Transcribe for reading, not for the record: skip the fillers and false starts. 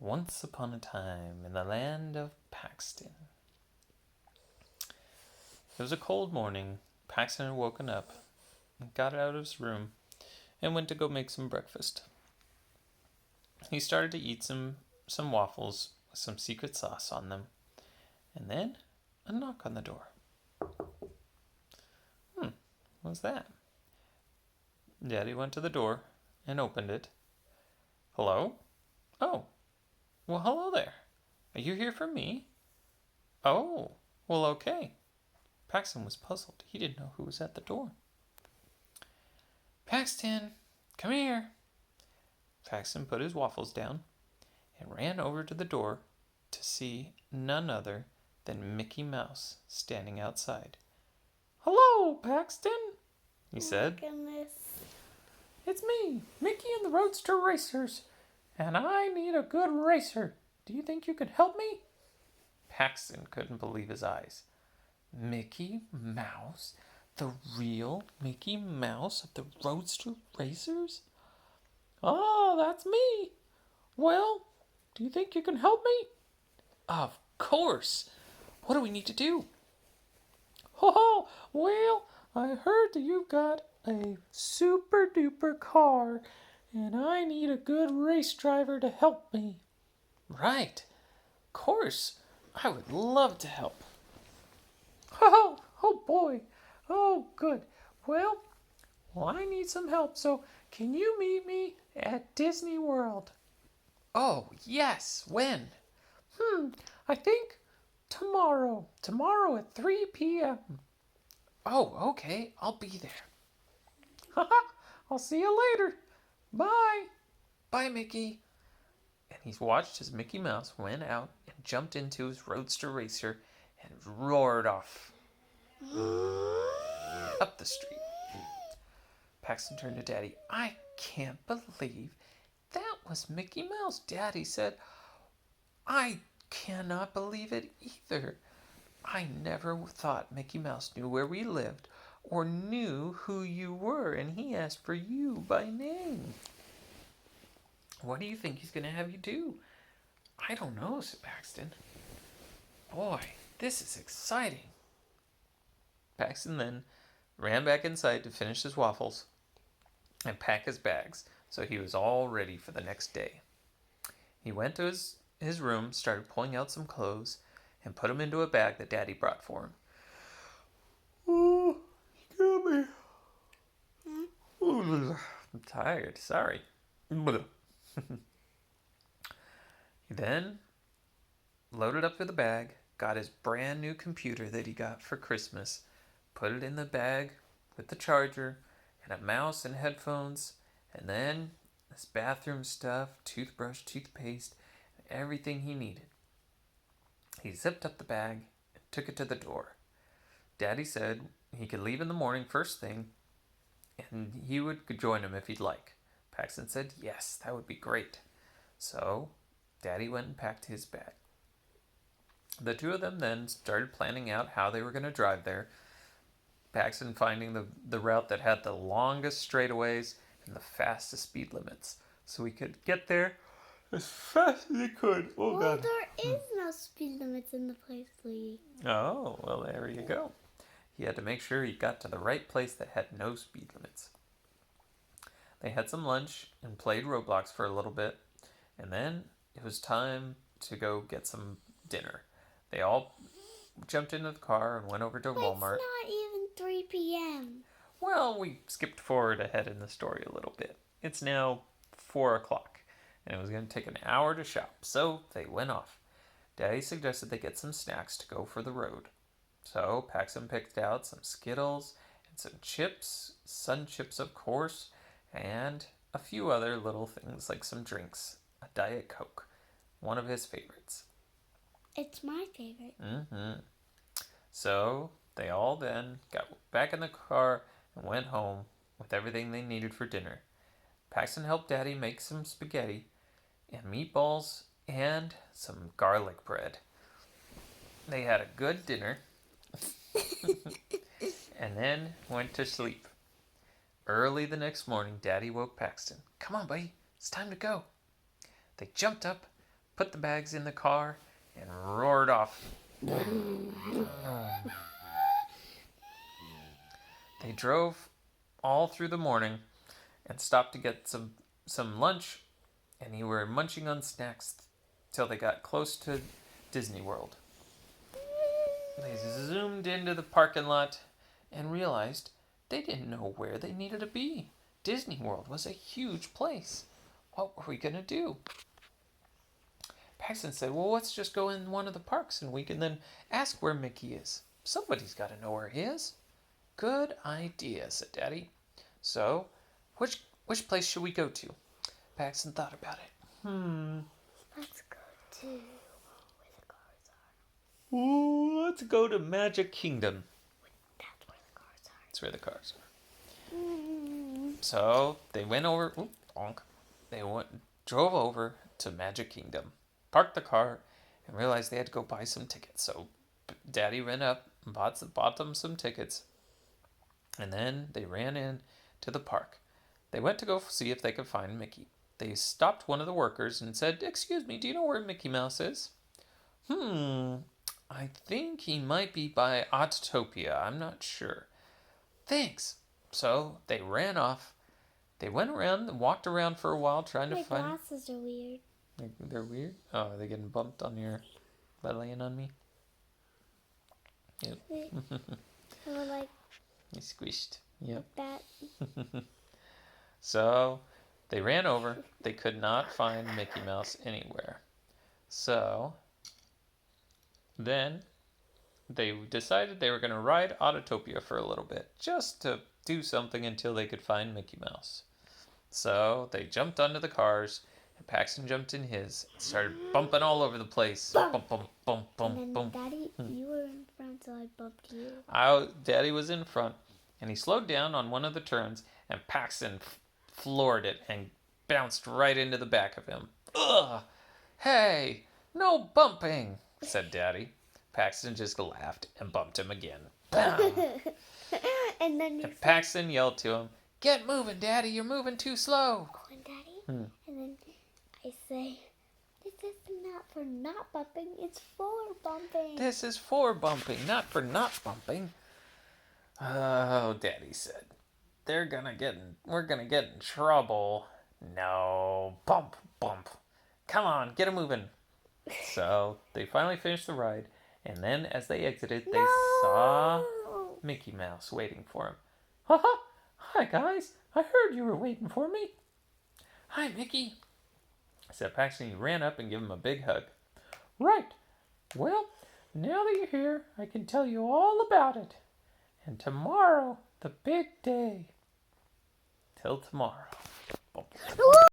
Once upon a time in the land of Paxton. It was a cold morning. Paxton had woken up, got out of his room, and went to go make some breakfast. He started to eat some waffles with some secret sauce on them, and then a knock on the door. What was that? Daddy went to the door and opened it. Hello? Oh, well, hello there. Are you here for me? Oh, well, okay. Paxton was puzzled. He didn't know who was at the door. Paxton, come here. Paxton put his waffles down and ran over to the door to see none other than Mickey Mouse standing outside. Hello, Paxton, he said. Oh my goodness. It's me, Mickey and the Roadster Racers, and I need a good racer. Do you think you could help me? Paxton couldn't believe his eyes. Mickey Mouse? The real Mickey Mouse of the Roadster Racers? Oh, that's me. Well, do you think you can help me? Of course. What do we need to do? Oh, well, I heard that you've got a super duper car, and I need a good race driver to help me. Right. Of course. I would love to help. Oh boy. Oh, good. Well, I need some help, so can you meet me at Disney World? Oh, yes. When? I think tomorrow. Tomorrow at 3 p.m. Oh, okay. I'll be there. I'll see you later. Bye. Bye, Mickey. And he watched as Mickey Mouse went out and jumped into his Roadster Racer and roared off up the street. Paxton turned to Daddy. I can't believe that was Mickey Mouse, Daddy said. I cannot believe it either. I never thought Mickey Mouse knew where we lived or knew who you were, and he asked for you by name. What do you think he's going to have you do? I don't know, said Paxton. Boy, this is exciting. Paxton then ran back inside to finish his waffles and pack his bags, so he was all ready for the next day. He went to his room, started pulling out some clothes, and put them into a bag that Daddy brought for him. Oh, excuse me. I'm tired, sorry. He then loaded up the bag, got his brand new computer that he got for Christmas, put it in the bag with the charger and a mouse and headphones, and then his bathroom stuff, toothbrush, toothpaste, and everything he needed. He zipped up the bag and took it to the door. Daddy said he could leave in the morning first thing, and he would join him if he'd like. Paxton said yes, that would be great. So Daddy went and packed his bag. The two of them then started planning out how they were going to drive there. Paxton finding the route that had the longest straightaways and the fastest speed limits, so he could get there as fast as he could. Oh, well, God. There is no speed limits in the place, Lee. Oh, well, there you go. He had to make sure he got to the right place that had no speed limits. They had some lunch and played Roblox for a little bit, and then it was time to go get some dinner. They all jumped into the car and went over to Walmart. It's not even 3 p.m. Well, we skipped forward ahead in the story a little bit. It's now 4 o'clock, and it was going to take an hour to shop, so they went off. Daddy suggested they get some snacks to go for the road. So Paxton picked out some Skittles and some chips, Sun Chips of course, and a few other little things like some drinks, a Diet Coke, one of his favorites. It's my favorite. So they all then got back in the car and went home with everything they needed for dinner. Paxton helped Daddy make some spaghetti and meatballs and some garlic bread. They had a good dinner and then went to sleep. Early the next morning, Daddy woke Paxton. Come on, buddy. It's time to go. They jumped up, put the bags in the car, and roared off. They drove all through the morning and stopped to get some lunch, and they were munching on snacks till they got close to Disney World. They zoomed into the parking lot and realized they didn't know where they needed to be. Disney World was a huge place. What were we going to do? Paxton said, well, let's just go in one of the parks and we can then ask where Mickey is. Somebody's got to know where he is. Good idea, said Daddy. So, which place should we go to? Paxton thought about it. Let's go to where the cars are. Ooh, let's go to Magic Kingdom. That's where the cars are. That's where the cars are. So they went over. They drove over to Magic Kingdom, parked the car, and realized they had to go buy some tickets. So Daddy ran up and bought them some tickets, and then they ran in to the park. They went to go see if they could find Mickey. They stopped one of the workers and said, "Excuse me, do you know where Mickey Mouse is?" I think he might be by Autotopia. I'm not sure. Thanks. So they ran off. They went around and walked around for a while trying to find... My glasses are weird. They're weird? Oh, are they getting bumped on your... by laying on me? Yep. They were like... You squished. Yep. That. So they ran over. They could not find Mickey Mouse anywhere. So then they decided they were going to ride Autotopia for a little bit, just to do something until they could find Mickey Mouse. So they jumped onto the cars, and Paxton jumped in his and started bumping all over the place. Bump, bump, bump, bump, And then, bump. Daddy, you were in front, so I bumped you. Daddy was in front, and he slowed down on one of the turns, and Paxton floored it and bounced right into the back of him. Ugh! Hey, no bumping, said Daddy. Paxton just laughed and bumped him again. Bam! And then And Paxton yelled to him, "Get moving, Daddy, you're moving too slow." and Daddy, and then I say, "This is not for not bumping, it's for bumping." This is for bumping, not for not bumping. Oh, Daddy said, we're gonna get in trouble. No, bump, bump. Come on, get it moving. So they finally finished the ride, and then as they exited, they saw Mickey Mouse waiting for him. Haha! Hi guys, I heard you were waiting for me. Hi Mickey, said Paxton. He ran up and gave him a big hug. Right. Well, now that you're here, I can tell you all about it. And tomorrow, the big day. Till tomorrow.